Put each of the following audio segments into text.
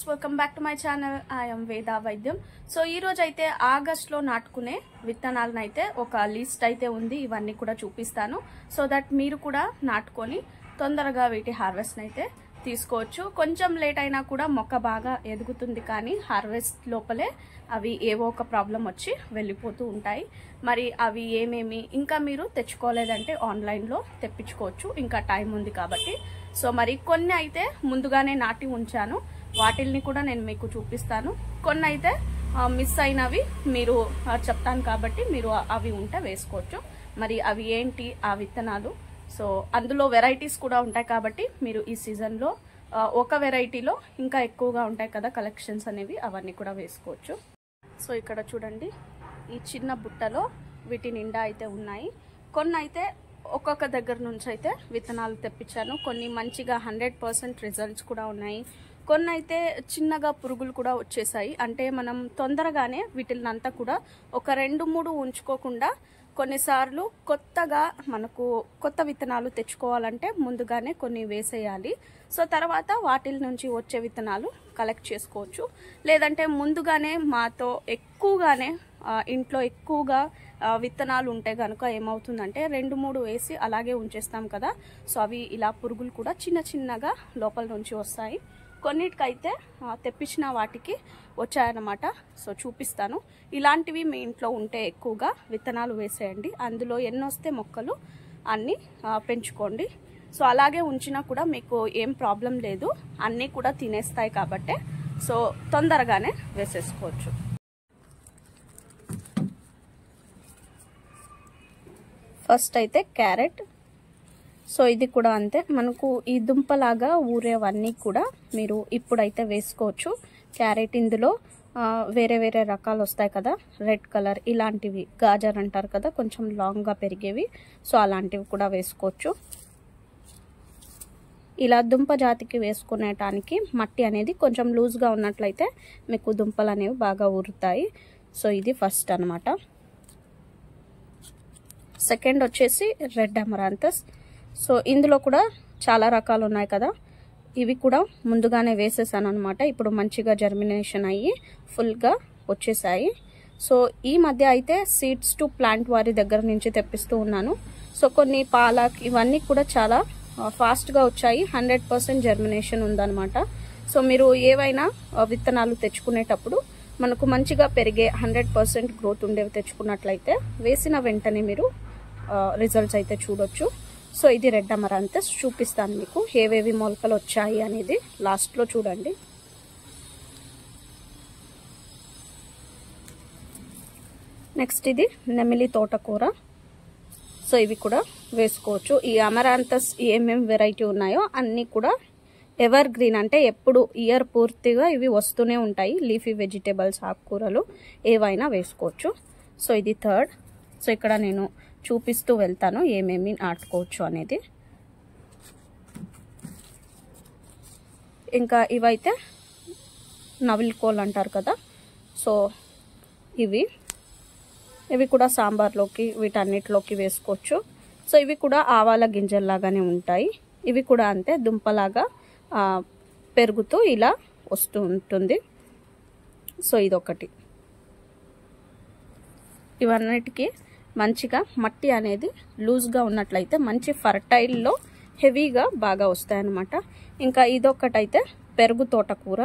Welcome back to my channel. I'm వేద వైద్యం. So ఈ రోజు అయితే ఆగస్ట్ లో నాటుకునే విత్తనాలను అయితే ఒక లిస్ట్ అయితే ఉంది. ఇవన్నీ కూడా చూపిస్తాను. సో దట్ మీరు కూడా నాటుకొని తొందరగా వీటి హార్వెస్ట్ అయితే తీసుకోవచ్చు. కొంచెం లేట్ అయినా కూడా మొక్క బాగా ఎదుగుతుంది, కానీ హార్వెస్ట్ లోపలే అవి ఏవో ఒక ప్రాబ్లం వచ్చి వెళ్ళిపోతూ ఉంటాయి. మరి అవి ఏమేమి ఇంకా మీరు తెచ్చుకోలేదంటే ఆన్లైన్లో తెప్పించుకోవచ్చు, ఇంకా టైం ఉంది కాబట్టి. సో మరి కొన్ని అయితే ముందుగానే నాటి ఉంచాను, వాటిల్ని కూడా నేను మీకు చూపిస్తాను. కొన్ని అయితే మిస్ అయినవి మీరు చెప్తాను కాబట్టి మీరు అవి ఉంటే వేసుకోవచ్చు. మరి అవి ఏంటి ఆ విత్తనాలు, సో అందులో వెరైటీస్ కూడా ఉంటాయి కాబట్టి మీరు ఈ సీజన్లో ఒక వెరైటీలో ఇంకా ఎక్కువగా ఉంటాయి కదా కలెక్షన్స్ అనేవి, అవన్నీ కూడా వేసుకోవచ్చు. సో ఇక్కడ చూడండి, ఈ చిన్న బుట్టలో వీటి నిండా అయితే ఉన్నాయి. కొన్ని అయితే ఒక్కొక్క దగ్గర నుంచి అయితే విత్తనాలు తెప్పించాను. కొన్ని మంచిగా 100% రిజల్ట్స్ కూడా ఉన్నాయి. కొన్ని అయితే చిన్నగా పురుగులు కూడా వచ్చేసాయి. అంటే మనం తొందరగానే వీటినంతా కూడా ఒక 2-3 ఉంచుకోకుండా కొన్నిసార్లు కొత్తగా మనకు కొత్త విత్తనాలు తెచ్చుకోవాలంటే ముందుగానే కొన్ని వేసేయాలి. సో తర్వాత వాటి నుంచి వచ్చే విత్తనాలు కలెక్ట్ చేసుకోవచ్చు. లేదంటే ముందుగానే మాతో ఎక్కువగానే ఇంట్లో ఎక్కువగా విత్తనాలు ఉంటే కనుక ఏమవుతుందంటే 2-3 వేసి అలాగే ఉంచేస్తాం కదా. సో అవి ఇలా పురుగులు కూడా చిన్న చిన్నగా లోపల నుంచి వస్తాయి. కొన్నిటికైతే తెప్పించిన వాటికి వచ్చాయన్నమాట. సో చూపిస్తాను. ఇలాంటివి మీ ఇంట్లో ఉంటే ఎక్కువగా విత్తనాలు వేసేయండి. అందులో ఎన్నొస్తే మొక్కలు అన్నీ పెంచుకోండి. సో అలాగే ఉంచినా కూడా మీకు ఏం ప్రాబ్లం లేదు, అన్నీ కూడా తినేస్తాయి కాబట్టి సో తొందరగానే వేసేసుకోవచ్చు. ఫస్ట్ అయితే క్యారెట్. సో ఇది కూడా అంతే, మనకు ఈ దుంపలాగా ఊరేవన్నీ కూడా మీరు ఇప్పుడైతే వేసుకోవచ్చు. క్యారెట్ ఇందులో వేరే వేరే రకాలు వస్తాయి కదా, రెడ్ కలర్ ఇలాంటివి, గాజర్ అంటారు కదా కొంచెం లాంగ్గా పెరిగేవి, సో అలాంటివి కూడా వేసుకోవచ్చు. ఇలా దుంప జాతికి వేసుకునేటానికి మట్టి అనేది కొంచెం లూజ్గా ఉన్నట్లయితే మీకు దుంపలు అనేవి బాగా ఊరుతాయి. సో ఇది ఫస్ట్ అనమాట. సెకండ్ వచ్చేసి రెడ్ అమరాంతస్. సో ఇందులో కూడా చాలా రకాలు ఉన్నాయి కదా, ఇవి కూడా ముందుగానే వేసేసాను అనమాట. ఇప్పుడు మంచిగా జర్మినేషన్ అయ్యి ఫుల్గా వచ్చేసాయి. సో ఈ మధ్య అయితే సీడ్స్ టు ప్లాంట్ వారి దగ్గర నుంచి తెప్పిస్తూ ఉన్నాను. సో కొన్ని పాలక్ ఇవన్నీ కూడా చాలా ఫాస్ట్గా వచ్చాయి, 100% జర్మినేషన్ ఉందన్నమాట. సో మీరు ఏవైనా విత్తనాలు తెచ్చుకునేటప్పుడు మనకు మంచిగా పెరిగే 100% గ్రోత్ ఉండేవి తెచ్చుకున్నట్లయితే వేసిన వెంటనే మీరు రిజల్ట్స్ అయితే చూడొచ్చు. సో ఇది రెడ్ అమరాంతస్. చూపిస్తాను మీకు ఏవేవి మొలకలు వచ్చాయి అనేది లాస్ట్లో చూడండి. నెక్స్ట్ ఇది నెమిలి తోటకూర. సో ఇవి కూడా వేసుకోవచ్చు. ఈ అమరాంతస్ ఏమేమి వెరైటీ ఉన్నాయో అన్నీ కూడా ఎవర్ గ్రీన్, అంటే ఎప్పుడు ఇయర్ పూర్తిగా ఇవి వస్తూనే ఉంటాయి. లీఫీ వెజిటేబుల్స్, ఆకుకూరలు ఏవైనా వేసుకోవచ్చు. సో ఇది థర్డ్. సో ఇక్కడ నేను చూపిస్తూ వెళ్తాను ఏమేమి నాటుకోవచ్చు అనేది. ఇంకా ఇవైతే నవిల్కోల్ అంటారు కదా, సో ఇవి కూడా సాంబార్లోకి వీటన్నిటిలోకి వేసుకోవచ్చు. సో ఇవి కూడా ఆవాల గింజల్లాగానే ఉంటాయి. ఇవి కూడా అంతే, దుంపలాగా పెరుగుతూ ఇలా వస్తూ ఉంటుంది. సో ఇదొకటి. ఇవన్నిటికీ మంచిగా మట్టి అనేది లూజ్గా ఉన్నట్లయితే మంచి ఫర్టైల్లో హెవీగా బాగా వస్తాయన్నమాట. ఇంకా ఇదొకటైతే పెరుగు తోటకూర.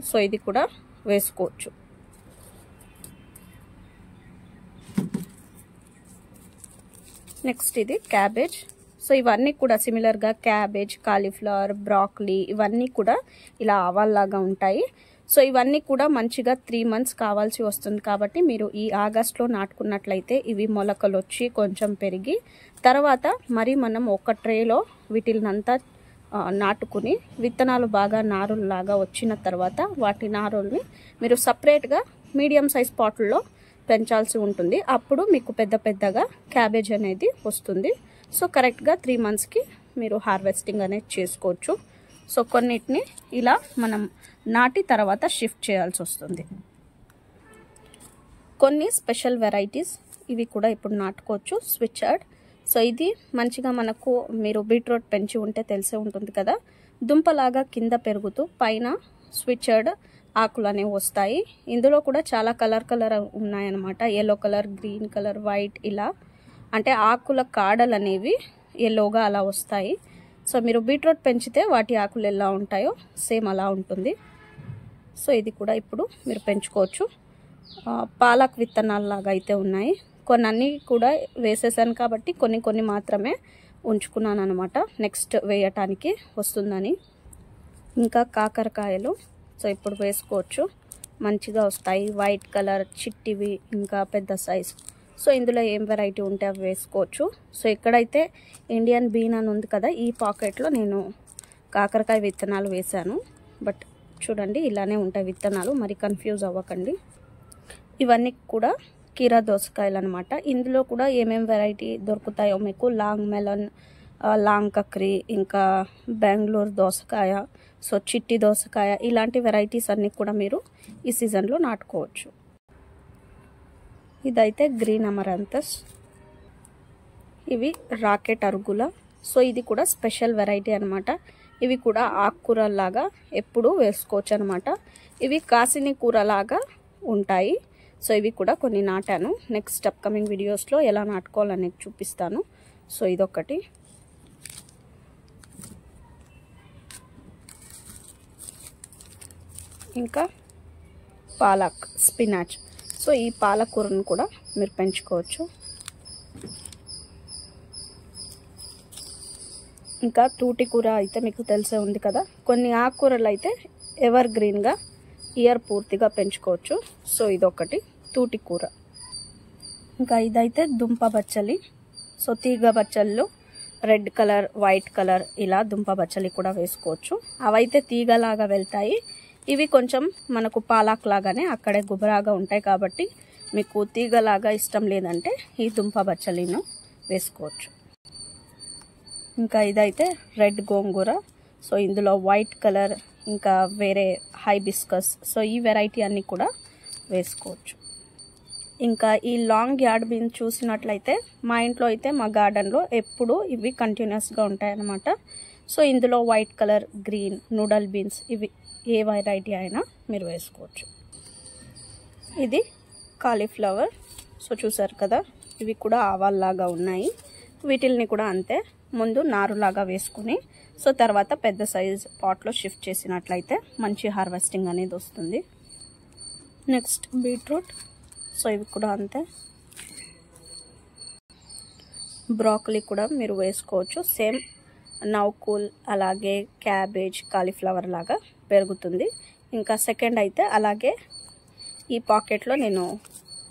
సో ఇది కూడా వేసుకోవచ్చు. నెక్స్ట్ ఇది క్యాబేజ్. సో ఇవన్నీ కూడా సిమిలర్గా క్యాబేజ్, కాలీఫ్లవర్, బ్రాక్లీ ఇవన్నీ కూడా ఇలా ఆవాల్లాగా ఉంటాయి. సో ఇవన్నీ కూడా మంచిగా 3 months కావాల్సి వస్తుంది కాబట్టి మీరు ఈ ఆగస్ట్లో నాటుకున్నట్లయితే ఇవి మొలకలు వచ్చి కొంచెం పెరిగి తర్వాత మరి మనం ఒక ట్రేలో వీటినంతా నాటుకుని విత్తనాలు బాగా నారుల్లాగా వచ్చిన తర్వాత వాటి నారుల్ని మీరు సపరేట్గా మీడియం సైజ్ పాట్లలో పెంచాల్సి ఉంటుంది. అప్పుడు మీకు పెద్ద పెద్దగా క్యాబేజ్ అనేది వస్తుంది. సో కరెక్ట్గా 3 monthsకి మీరు హార్వెస్టింగ్ అనేది చేసుకోవచ్చు. సో కొన్నిటిని ఇలా మనం నాటి తర్వాత షిఫ్ట్ చేయాల్సి వస్తుంది. కొన్ని స్పెషల్ వెరైటీస్ ఇవి కూడా ఇప్పుడు నాటుకోవచ్చు. స్విచర్డ్. సో ఇది మంచిగా మనకు మీరు బీట్రూట్ పెంచి ఉంటే తెలిసే ఉంటుంది కదా, దుంపలాగా కింద పెరుగుతూ పైన స్విచర్డ్ ఆకులు అనేవి వస్తాయి. ఇందులో కూడా చాలా కలర్ ఉన్నాయన్నమాట. Yellow colour, green colour, white, ఇలా అంటే ఆకుల కాడలు అనేవి ఎల్లోగా అలా వస్తాయి. సో మీరు బీట్రూట్ పెంచితే వాటి ఆకులు ఎలా ఉంటాయో సేమ్ అలా ఉంటుంది. సో ఇది కూడా ఇప్పుడు మీరు పెంచుకోవచ్చు. పాలక్ విత్తనాలు లాగా అయితే ఉన్నాయి. కొన్ని కూడా వేసేసాను కాబట్టి కొన్ని మాత్రమే ఉంచుకున్నాను అనమాట, నెక్స్ట్ వేయటానికి వస్తుందని. ఇంకా కాకరకాయలు సో ఇప్పుడు వేసుకోవచ్చు, మంచిగా వస్తాయి. వైట్ కలర్, చిట్టివి, ఇంకా పెద్ద సైజ్. సో ఇందులో ఏం వెరైటీ ఉంటే అవి వేసుకోవచ్చు. సో ఇక్కడైతే ఇండియన్ బీన్ అని ఉంది కదా, ఈ పాకెట్లో నేను కాకరకాయ విత్తనాలు వేశాను. బట్ చూడండి ఇలానే ఉంటాయి విత్తనాలు, మరి కన్ఫ్యూజ్ అవ్వకండి. ఇవన్నీ కూడా కీరా దోసకాయలు అనమాట. ఇందులో కూడా ఏమేమి వెరైటీ దొరుకుతాయో మీకు, లాంగ్ మెలన్, లాంగ్ కక్రీ, ఇంకా బెంగళూరు దోసకాయ, సో చిట్టి దోసకాయ, ఇలాంటి వెరైటీస్ అన్నీ కూడా మీరు ఈ సీజన్లో నాటుకోవచ్చు. ఇదైతే గ్రీన్ అమరాంతస్, ఇవి రాకెట్ అరుగుల. సో ఇది కూడా స్పెషల్ వెరైటీ అనమాట. ఇవి కూడా ఆకుకూరలాగా ఎప్పుడు వేసుకోవచ్చు అనమాట. ఇవి కాసిని కూరలాగా ఉంటాయి. సో ఇవి కూడా కొన్ని నాటాను. నెక్స్ట్ అప్కమింగ్ వీడియోస్లో ఎలా నాటుకోవాలనేది చూపిస్తాను. సో ఇదొకటి. ఇంకా పాలక్, స్పినాచ్. సో ఈ పాలకూరను కూడా మీరు పెంచుకోవచ్చు. ఇంకా తూటి కూర అయితే మీకు తెలిసే ఉంది కదా. కొన్ని ఆకుకూరలు అయితే ఎవర్ గ్రీన్గా ఇయర్ పూర్తిగా పెంచుకోవచ్చు. సో ఇదొకటి తూటి కూర. ఇంకా ఇదైతే దుంప బచ్చలి. సో తీగ బచ్చళ్ళు రెడ్ కలర్, వైట్ కలర్, ఇలా దుంప బచ్చలి కూడా వేసుకోవచ్చు. అవైతే తీగలాగా వెళ్తాయి. ఇవి కొంచెం మనకు పాలాక్ లాగానే అక్కడే గుబరాగా ఉంటాయి కాబట్టి మీకు తీగలాగా ఇష్టం లేదంటే ఈ దుంప బచ్చలిను వేసుకోవచ్చు. ఇంకా ఇదైతే రెడ్ గోంగూర. సో ఇందులో వైట్ కలర్, ఇంకా వేరే హైబిస్కస్, సో ఈ వెరైటీ అన్నీ కూడా వేసుకోవచ్చు. ఇంకా ఈ లాంగ్ యార్డ్ బీన్స్ చూసినట్లయితే మా ఇంట్లో అయితే మా గార్డెన్లో ఎప్పుడు ఇవి కంటిన్యూస్గా ఉంటాయి అన్నమాట. సో ఇందులో వైట్ కలర్, గ్రీన్, నూడల్ బీన్స్, ఇవి ఏ వెరైటీ అయినా మీరు వేసుకోవచ్చు. ఇది కాలీఫ్లవర్. సో చూసారు కదా, ఇవి కూడా ఆవాల్లాగా ఉన్నాయి. వీటిల్ని కూడా అంతే, ముందు నారులాగా వేసుకుని సో తర్వాత పెద్ద సైజ్ పాట్లో షిఫ్ట్ చేసినట్లయితే మంచి హార్వెస్టింగ్ అనేది వస్తుంది. Next beetroot. సో ఇవి కూడా అంతే. బ్రాకలీ కూడా మీరు వేసుకోవచ్చు. సేమ్ నౌకూల్, అలాగే క్యాబేజ్, కాలీఫ్లవర్ లాగా పెరుగుతుంది. ఇంకా సెకండ్ అయితే అలాగే ఈ పాకెట్లో నేను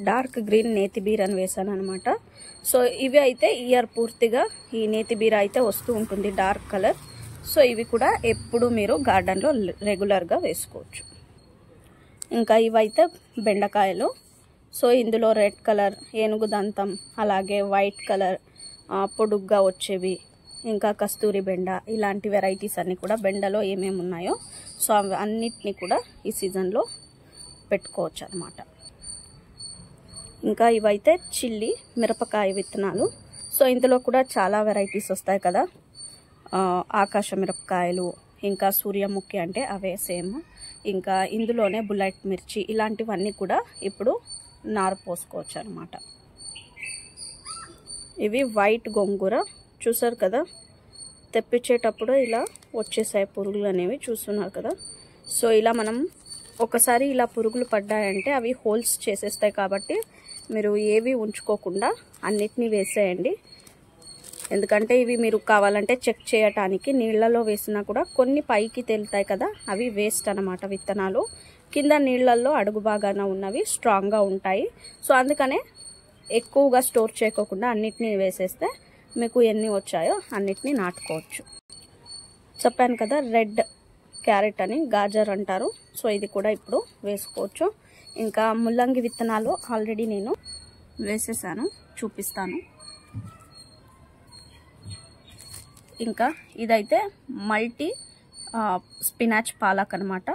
డార్క్ గ్రీన్ నేతి బీర్ అని వేసాను అనమాట. సో ఇవి అయితే ఇయర్ పూర్తిగా ఈ నేతి బీర అయితే వస్తూ ఉంటుంది, డార్క్ కలర్. సో ఇవి కూడా ఎప్పుడు మీరు గార్డెన్లో రెగ్యులర్గా వేసుకోవచ్చు. ఇంకా ఇవైతే బెండకాయలు. సో ఇందులో రెడ్ కలర్, ఏనుగు దంతం, అలాగే వైట్ కలర్, పొడుగ్గా వచ్చేవి, ఇంకా కస్తూరి బెండ, ఇలాంటి వెరైటీస్ అన్నీ కూడా బెండలో ఏమేమి ఉన్నాయో సో అవి అన్నిటినీ కూడా ఈ సీజన్లో పెట్టుకోవచ్చు అన్నమాట. ఇంకా ఇవైతే చిల్లీ, మిరపకాయ విత్తనాలు. సో ఇందులో కూడా చాలా వెరైటీస్ వస్తాయి కదా, ఆకాశ మిరపకాయలు, ఇంకా సూర్యముఖి అంటే అవే సేమ్, ఇంకా ఇందులోనే బుల్లెట్ మిర్చి, ఇలాంటివన్నీ కూడా ఇప్పుడు నారు పోసుకోవచ్చు అనమాట. ఇవి వైట్ గోంగూర. చూసారు కదా, తెప్పించేటప్పుడు ఇలా వచ్చేసాయి పురుగులు అనేవి, చూస్తున్నారు కదా. సో ఇలా మనం ఒకసారి ఇలా పురుగులు పడ్డాయంటే అవి హోల్స్ చేసేస్తాయి కాబట్టి మీరు ఏవి ఉంచుకోకుండా అన్నిటినీ వేసేయండి. ఎందుకంటే ఇవి మీరు కావాలంటే చెక్ చేయటానికి నీళ్ళలో వేసినా కూడా కొన్ని పైకి తేలుతాయి కదా, అవి వేస్ట్ అన్నమాట. విత్తనాలు కింద నీళ్ళల్లో అడుగు భాగాన ఉన్నవి స్ట్రాంగ్గా ఉంటాయి. సో అందుకనే ఎక్కువగా స్టోర్ చేయకోకుండా అన్నిటినీ వేసేస్తే మీకు ఎన్ని వచ్చాయో అన్నిటినీ నాటుకోవచ్చు. చెప్పాను కదా రెడ్ క్యారెట్ అని, గాజర్ అంటారు. సో ఇది కూడా ఇప్పుడు వేసుకోవచ్చు. ఇంకా ముల్లంగి విత్తనాలు ఆల్రెడీ నేను వేసేసాను, చూపిస్తాను. ఇంకా ఇదైతే మల్టీ స్పినాచ్ పాలక్ అనమాట.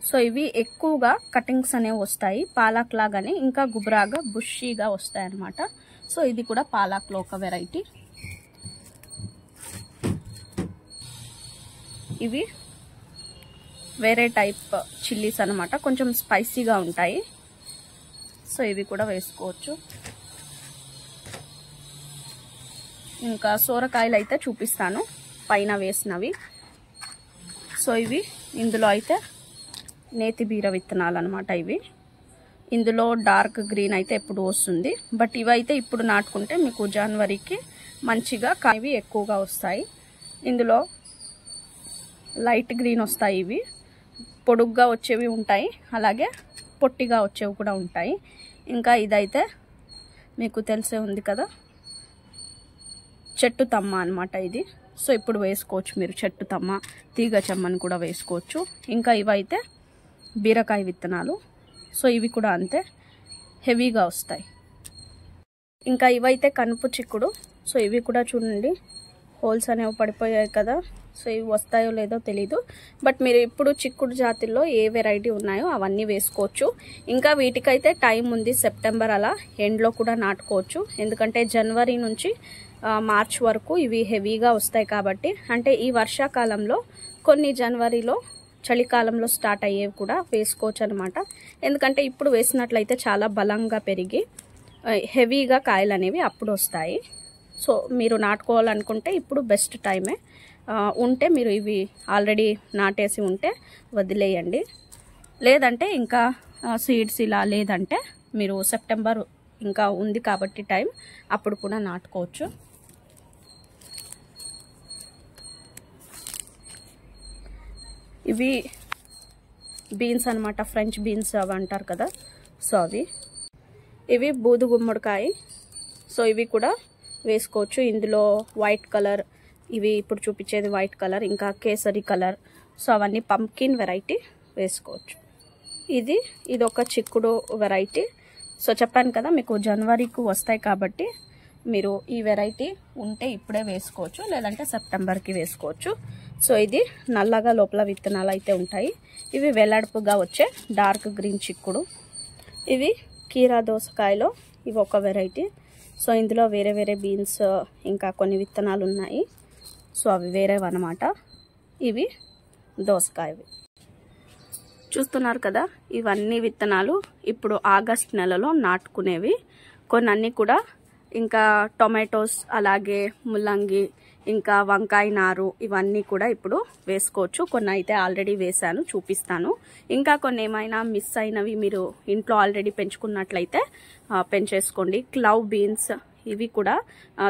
సో ఇవి ఎక్కువగా కటింగ్స్ అనేవి వస్తాయి పాలక్ లాగానే, ఇంకా గుబురాగా బుషీగా వస్తాయి అన్నమాట. సో ఇది కూడా పాలక్లో ఒక వెరైటీ. ఇవి వేరే టైప్ చిల్లీస్ అనమాట, కొంచెం స్పైసీగా ఉంటాయి. సో ఇవి కూడా వేసుకోవచ్చు. ఇంకా సోరకాయలు అయితే చూపిస్తాను పైన వేసినవి. సో ఇవి ఇందులో అయితే నేతి బీర విత్తనాలు అనమాట. ఇవి ఇందులో డార్క్ గ్రీన్ అయితే ఎప్పుడు వస్తుంది, బట్ ఇవైతే ఇప్పుడు నాటుకుంటే మీకు జనవరికి మంచిగా కాయవి ఎక్కువగా వస్తాయి. ఇందులో లైట్ గ్రీన్ వస్తాయి, ఇవి పొడుగ్గా వచ్చేవి ఉంటాయి, అలాగే పొట్టిగా వచ్చేవి కూడా ఉంటాయి. ఇంకా ఇదైతే మీకు తెలిసే ఉంది కదా, చెట్టు తమ్మ అనమాట ఇది. సో ఇప్పుడు వేసుకోవచ్చు మీరు చెట్టు తమ్మ, తీగ చెమ్మని కూడా వేసుకోవచ్చు. ఇంకా ఇవైతే బీరకాయ విత్తనాలు. సో ఇవి కూడా అంతే హెవీగా వస్తాయి. ఇంకా ఇవైతే కనుపు చిక్కుడు. సో ఇవి కూడా చూడండి హోల్స్ అనేవి పడిపోయాయి కదా. సో ఇవి వస్తాయో లేదో తెలీదు, బట్ మీరు ఇప్పుడు చిక్కుడు జాతిలో ఏ వెరైటీ ఉన్నాయో అవన్నీ వేసుకోవచ్చు. ఇంకా వీటికైతే టైం ఉంది, సెప్టెంబర్ అలా ఎండ్లో కూడా నాటుకోవచ్చు. ఎందుకంటే జనవరి నుంచి మార్చ్ వరకు ఇవి హెవీగా వస్తాయి కాబట్టి, అంటే ఈ వర్షాకాలంలో కొన్ని జనవరిలో చలికాలంలో స్టార్ట్ అయ్యేవి కూడా వేసుకోవచ్చు అనమాట. ఎందుకంటే ఇప్పుడు వేసినట్లయితే చాలా బలంగా పెరిగి హెవీగా కాయలు అనేవి అప్పుడు వస్తాయి. సో మీరు నాటుకోవాలనుకుంటే ఇప్పుడు బెస్ట్ టైమే. ఉంటే మీరు ఇవి ఆల్రెడీ నాటేసి ఉంటే వదిలేయండి, లేదంటే ఇంకా సీడ్స్ ఇలా లేదంటే మీరు సెప్టెంబర్ ఇంకా ఉంది కాబట్టి టైం, అప్పుడు కూడా నాటుకోవచ్చు. ఇవి బీన్స్ అనమాట, ఫ్రెంచ్ బీన్స్ అవి అంటారు కదా. సో అవి ఇవి బూదు గుమ్మడికాయ. సో ఇవి కూడా వేసుకోవచ్చు. ఇందులో వైట్ కలర్, ఇవి ఇప్పుడు చూపించేది వైట్ కలర్, ఇంకా కేసరి కలర్. సో అవన్నీ పంకిన్ వెరైటీ వేసుకోవచ్చు. ఇది ఒక చిక్కుడు వెరైటీ. సో చెప్పాను కదా మీకు జనవరికి వస్తాయి కాబట్టి మీరు ఈ వెరైటీ ఉంటే ఇప్పుడే వేసుకోవచ్చు, లేదంటే సెప్టెంబర్కి వేసుకోవచ్చు. సో ఇది నల్లగా లోపల విత్తనాలు అయితే ఉంటాయి. ఇవి వెల్లడుపుగా వచ్చే డార్క్ గ్రీన్ చిక్కుడు. ఇవి కీరా దోసకాయలో ఇవి ఒక వెరైటీ. సో ఇందులో వేరే వేరే బీన్స్ ఇంకా కొన్ని విత్తనాలు ఉన్నాయి. సో అవి వేరేవన్నమాట. ఇవి దోసకాయవి చూస్తున్నారు కదా. ఇవన్నీ విత్తనాలు ఇప్పుడు ఆగస్ట్ నెలలో నాటుకునేవి. కొన్ని కూడా ఇంకా టొమాటోస్, అలాగే ముల్లంగి, ఇంకా వంకాయ నారు, ఇవన్నీ కూడా ఇప్పుడు వేసుకోవచ్చు. కొన్ని అయితే ఆల్రెడీ వేసాను, చూపిస్తాను. ఇంకా కొన్ని ఏమైనా మిస్ అయినవి మీరు ఇంట్లో ఆల్రెడీ పెంచుకున్నట్లయితే పెంచేసుకోండి. క్లవ్ బీన్స్, ఇవి కూడా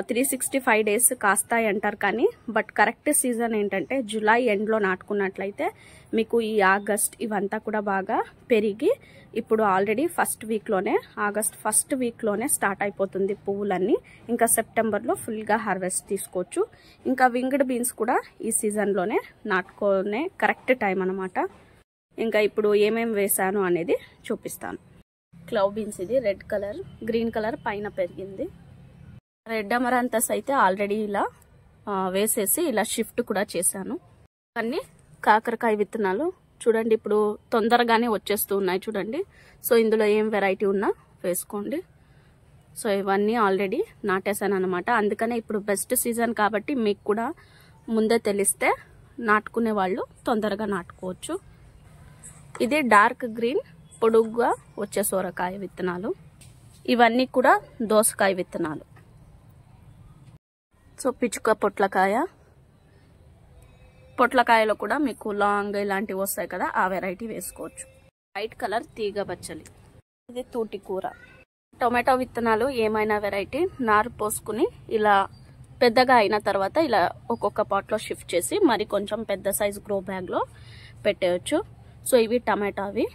365 days కాస్తాయి అంటారు కానీ, బట్ కరెక్ట్ సీజన్ ఏంటంటే జూలై ఎండ్లో నాటుకున్నట్లయితే మీకు ఈ ఆగస్ట్ ఇవంతా కూడా బాగా పెరిగి ఇప్పుడు ఆల్రెడీ ఆగస్ట్ ఫస్ట్ వీక్లోనే స్టార్ట్ అయిపోతుంది పువ్వులన్నీ. ఇంకా సెప్టెంబర్లో ఫుల్గా హార్వెస్ట్ తీసుకోవచ్చు. ఇంకా వింగ్డ్ బీన్స్ కూడా ఈ సీజన్లోనే నాటుకునే కరెక్ట్ టైం అనమాట. ఇంకా ఇప్పుడు ఏమేమి వేసాను అనేది చూపిస్తాను. క్లవ్ బీన్స్ ఇది రెడ్ కలర్, గ్రీన్ కలర్ పైన పెరిగింది. రెడ్ అమరాంతస్ అయితే ఆల్రెడీ ఇలా వేసేసి ఇలా షిఫ్ట్ కూడా చేశాను. అన్ని కాకరకాయ విత్తనాలు చూడండి, ఇప్పుడు తొందరగానే వచ్చేస్తూ ఉన్నాయి చూడండి. సో ఇందులో ఏం వెరైటీ ఉన్నా వేసుకోండి. సో ఇవన్నీ ఆల్రెడీ నాటేశాను అనమాట. అందుకనే ఇప్పుడు బెస్ట్ సీజన్ కాబట్టి మీకు కూడా ముందే తెలిస్తే నాటుకునే వాళ్ళు తొందరగా నాటుకోవచ్చు. ఇది డార్క్ గ్రీన్ పొడుగ్గా వచ్చే సోరకాయ విత్తనాలు. ఇవన్నీ కూడా దోసకాయ విత్తనాలు. సో పిచ్చుక పొట్లకాయలో కూడా మీకు లాంగ్ ఇలాంటివి వస్తాయి కదా, ఆ వెరైటీ వేసుకోవచ్చు. వైట్ కలర్ తీగ బచ్చలి, ఇది తూటి కూర. టొమాటో విత్తనాలు ఏమైనా వెరైటీ నారు పోసుకుని ఇలా పెద్దగా అయిన తర్వాత ఇలా ఒక్కొక్క పాట్లో షిఫ్ట్ చేసి మరి కొంచెం పెద్ద సైజ్ గ్రో బ్యాగ్లో పెట్టేయచ్చు. సో ఇవి టమాటావి.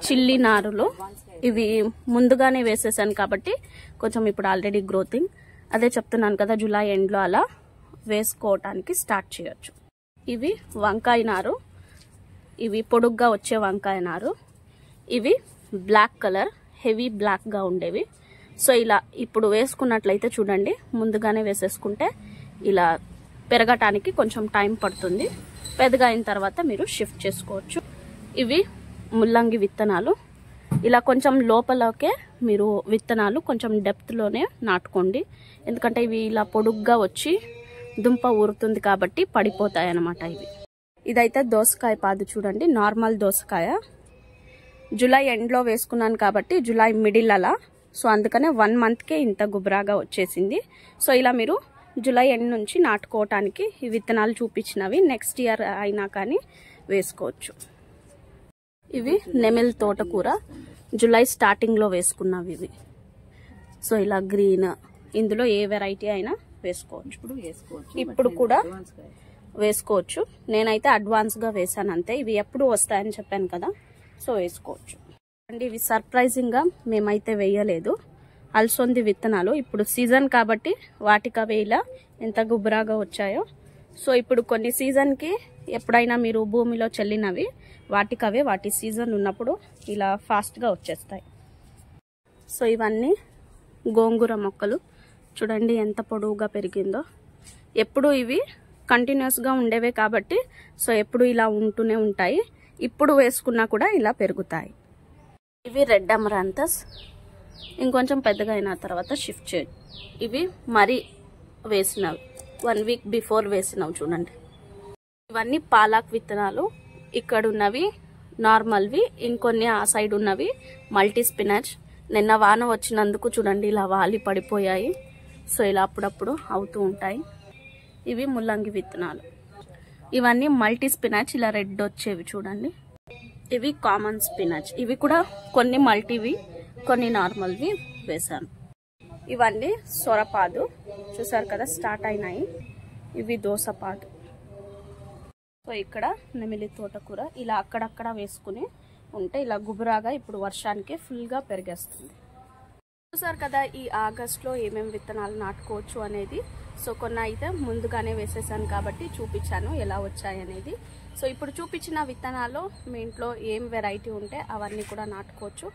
చిల్లీ నారులు ఇవి ముందుగానే వేసేసాను కాబట్టి కొంచెం ఇప్పుడు ఆల్రెడీ గ్రోతింగ్. అదే చెప్తున్నాను కదా, జూలై ఎండ్లో అలా వేసుకోవటానికి స్టార్ట్ చేయొచ్చు. ఇవి వంకాయ నారు, ఇవి పొడుగ్గా వచ్చే వంకాయ నారు, ఇవి బ్లాక్ కలర్ హెవీ బ్లాక్గా ఉండేవి. సో ఇలా ఇప్పుడు వేసుకున్నట్లయితే చూడండి, ముందుగానే వేసేసుకుంటే ఇలా పెరగటానికి కొంచెం టైం పడుతుంది. పెద్దగా అయిన తర్వాత మీరు షిఫ్ట్ చేసుకోవచ్చు. ఇవి ముల్లంగి విత్తనాలు. ఇలా కొంచెం లోపలకే మీరు విత్తనాలు కొంచెం డెప్త్లోనే నాటుకోండి, ఎందుకంటే ఇవి ఇలా పొడుగ్గా వచ్చి దుంప ఊరుతుంది కాబట్టి పడిపోతాయి అన్నమాట. ఇదైతే దోసకాయ పాదు చూడండి, నార్మల్ దోసకాయ. జూలై ఎండ్లో వేసుకున్నాను కాబట్టి జూలై మిడిల్ అలా, సో అందుకనే 1 మంత్కే ఇంత గుబురాగా వచ్చేసింది. సో ఇలా మీరు జూలై ఎండ్ నుంచి నాటుకోవటానికి ఈ విత్తనాలు చూపించినవి నెక్స్ట్ ఇయర్ అయినా కానీ వేసుకోవచ్చు. ఇవి నెమిల్ తోటకూర, జూలై స్టార్టింగ్లో వేసుకున్నవి ఇవి. సో ఇలా గ్రీన్, ఇందులో ఏ వెరైటీ అయినా వేసుకోవచ్చు. ఇప్పుడు కూడా వేసుకోవచ్చు. నేనైతే అడ్వాన్స్గా వేసాను అంతే. ఇవి ఎప్పుడు వస్తాయని చెప్పాను కదా, సో వేసుకోవచ్చు. అండ్ ఇవి సర్ప్రైజింగ్గా మేమైతే వేయలేదు, అలసంది విత్తనాలు. ఇప్పుడు సీజన్ కాబట్టి వాటికవే ఇలా ఎంత గుబురాగా వచ్చాయో. సో ఇప్పుడు కొన్ని సీజన్కి ఎప్పుడైనా మీరు భూమిలో చల్లినవి వాటికవే వాటి సీజన్ ఉన్నప్పుడు ఇలా ఫాస్ట్గా వచ్చేస్తాయి. సో ఇవన్నీ గోంగూర మొక్కలు చూడండి ఎంత పొడవుగా పెరిగిందో. ఎప్పుడు ఇవి కంటిన్యూస్గా ఉండేవే కాబట్టి సో ఎప్పుడు ఇలా ఉంటూనే ఉంటాయి. ఇప్పుడు వేసుకున్నా కూడా ఇలా పెరుగుతాయి. ఇవి రెడ్ అమరాంతస్, ఇంకొంచెం పెద్దగా అయిన తర్వాత షిఫ్ట్ చేయండి. ఇవి మరీ వేసినవి, 1 వీక్ బిఫోర్ వేసినవి చూడండి. ఇవన్నీ పాలాక్ విత్తనాలు. ఇక్కడ ఉన్నవి నార్మల్వి, ఇంకొన్ని ఆ సైడ్ ఉన్నవి మల్టీ స్పినాచ్. నిన్న వాన వచ్చినందుకు చూడండి ఇలా వాలి పడిపోయాయి. సో ఇలా అప్పుడప్పుడు అవుతూ ఉంటాయి. ఇవి ముల్లంగి విత్తనాలు. ఇవన్నీ మల్టీ స్పినాచ్, ఇలా రెడ్ వచ్చేవి చూడండి. ఇవి కామన్ స్పినాచ్. ఇవి కూడా కొన్ని మల్టీవి కొన్ని నార్మల్వి వేసాను. ఇవన్నీ సొరపాదు చూసారు కదా, స్టార్ట్ అయినాయి. ఇవి దోసపాదు. సో ఇక్కడ నెమిలి తోటకూర ఇలా అక్కడక్కడ వేసుకుని ఉంటే ఇలా గుబురాగా ఇప్పుడు వర్షానికి ఫుల్గా పెరిగేస్తుంది. చూసారు కదా ఈ ఆగస్ట్లో ఏమేమి విత్తనాలు నాటుకోవచ్చు అనేది. సో కొన్ని అయితే ముందుగానే వేసేసాను కాబట్టి చూపించాను ఎలా వచ్చాయి అనేది. సో ఇప్పుడు చూపించిన విత్తనాల్లో మీ ఇంట్లో ఏం వెరైటీ ఉంటే అవన్నీ కూడా నాటుకోవచ్చు.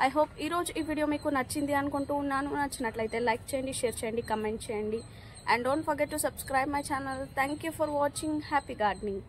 ఐ హోప్ ఈరోజు ఈ వీడియో మీకు నచ్చింది అనుకుంటూ ఉన్నాను. నచ్చినట్లయితే లైక్ చేయండి, షేర్ చేయండి, కమెంట్ చేయండి. And don't forget to subscribe my channel. Thank you for watching. Happy gardening.